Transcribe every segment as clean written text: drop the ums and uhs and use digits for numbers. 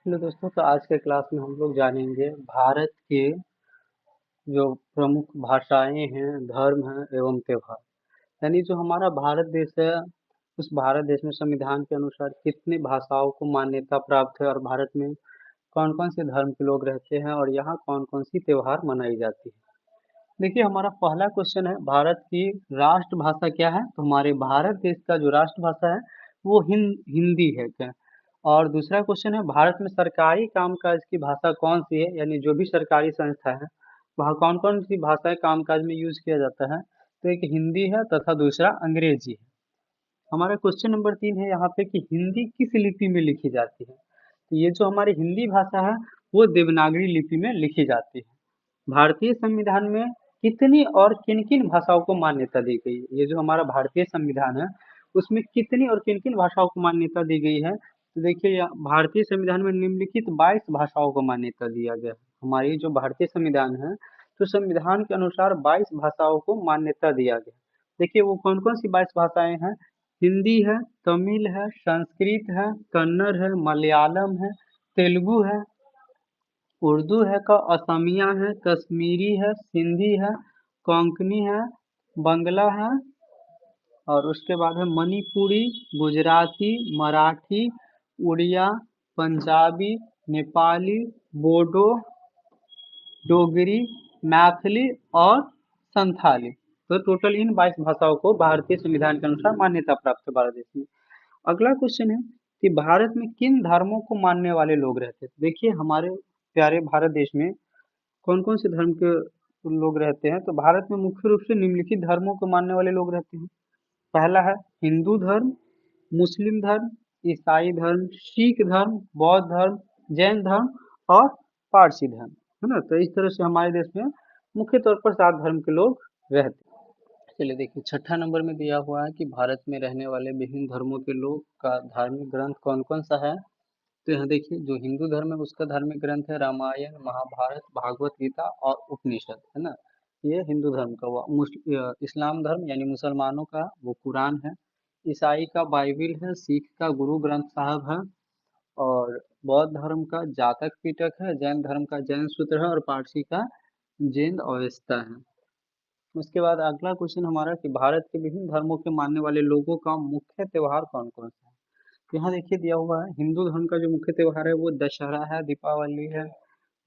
Hello दोस्तों, तो आज के क्लास में हम लोग जानेंगे भारत के जो प्रमुख भाषाएं हैं, धर्म हैं एवं त्योहार। यानी जो हमारा भारत देश है, उस भारत देश में संविधान के अनुसार कितनी भाषाओं को मान्यता प्राप्त है और भारत में कौन कौन से धर्म के लोग रहते हैं और यहाँ कौन कौन सी त्योहार मनाई जाती है। देखिए, हमारा पहला क्वेश्चन है, भारत की राष्ट्रभाषा क्या है? तो हमारे भारत देश का जो राष्ट्रभाषा है वो हिंदी है क्या? और दूसरा क्वेश्चन है, भारत में सरकारी कामकाज की भाषा कौन सी है? यानी जो भी सरकारी संस्था है वहाँ कौन कौन सी भाषाएं कामकाज में यूज किया जाता है? तो एक हिंदी है तथा दूसरा अंग्रेजी है। हमारा क्वेश्चन नंबर 3 है यहाँ पे कि हिंदी किस लिपि में लिखी जाती है? तो ये जो हमारी हिंदी भाषा है वो देवनागरी लिपि में लिखी जाती है। भारतीय संविधान में कितनी और किन-किन भाषाओं को मान्यता दी गई है? ये जो हमारा भारतीय संविधान है, उसमें कितनी और किन-किन भाषाओं को मान्यता दी गई है? तो देखिए, भारतीय संविधान में निम्नलिखित 22 भाषाओं को मान्यता दिया गया है। हमारी जो भारतीय संविधान है, तो संविधान के अनुसार 22 भाषाओं को मान्यता दिया गया। देखिए, वो कौन-कौन सी 22 भाषाएं हैं? हिंदी है, तमिल है, संस्कृत है, कन्नड़ है, मलयालम है, तेलुगु है, उर्दू है का असमिया है, कश्मीरी है, सिंधी है, कोंकणी है, बंगला है और उसके बाद है मणिपुरी, गुजराती, मराठी, उड़िया, पंजाबी, नेपाली, बोडो, डोगरी, मैथिली और संथाली। तो टोटल इन 22 भाषाओं को भारतीय संविधान के अनुसार मान्यता प्राप्त है भारत देश में। अगला क्वेश्चन है कि भारत में किन धर्मों को मानने वाले लोग रहते हैं? देखिए, हमारे प्यारे भारत देश में कौन कौन से धर्म के लोग रहते हैं? तो भारत में मुख्य रूप से निम्नलिखित धर्मों को मानने वाले लोग रहते हैं। पहला है हिंदू धर्म, मुस्लिम धर्म, ईसाई धर्म, सिख धर्म, बौद्ध धर्म, जैन धर्म और पारसी धर्म, है ना? तो इस तरह से हमारे देश में मुख्य तौर पर 7 धर्म के लोग रहते हैं। चलिए देखिए, छठा नंबर में दिया हुआ है कि भारत में रहने वाले विभिन्न धर्मों के लोग का धार्मिक ग्रंथ कौन कौन सा है? तो यहाँ देखिए, जो हिंदू धर्म है उसका धार्मिक ग्रंथ है रामायण, महाभारत, भागवत गीता और उपनिषद, है ना? ये हिंदू धर्म का हुआ। इस्लाम धर्म यानी मुसलमानों का वो कुरान है। ईसाई का बाइबिल है, सिख का गुरु ग्रंथ साहब है और बौद्ध धर्म का जातक पिटक है, जैन धर्म का जैन सूत्र है और पारसी का जैन अवेस्ता है। उसके बाद अगला क्वेश्चन हमारा कि भारत के विभिन्न धर्मों के मानने वाले लोगों का मुख्य त्योहार कौन कौन सा है? तो यहाँ देखिए दिया हुआ है, हिंदू धर्म का जो मुख्य त्योहार है वो दशहरा है, दीपावली है,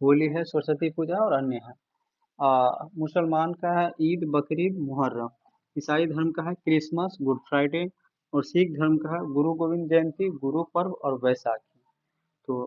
होली है, सरस्वती पूजा और अन्य है। मुसलमान का है ईद, बकरीद, मुहर्रम। ईसाई धर्म का है क्रिसमस, गुड फ्राइडे और सिख धर्म का है गुरु गोविंद जयंती, गुरु पर्व और वैसाखी। तो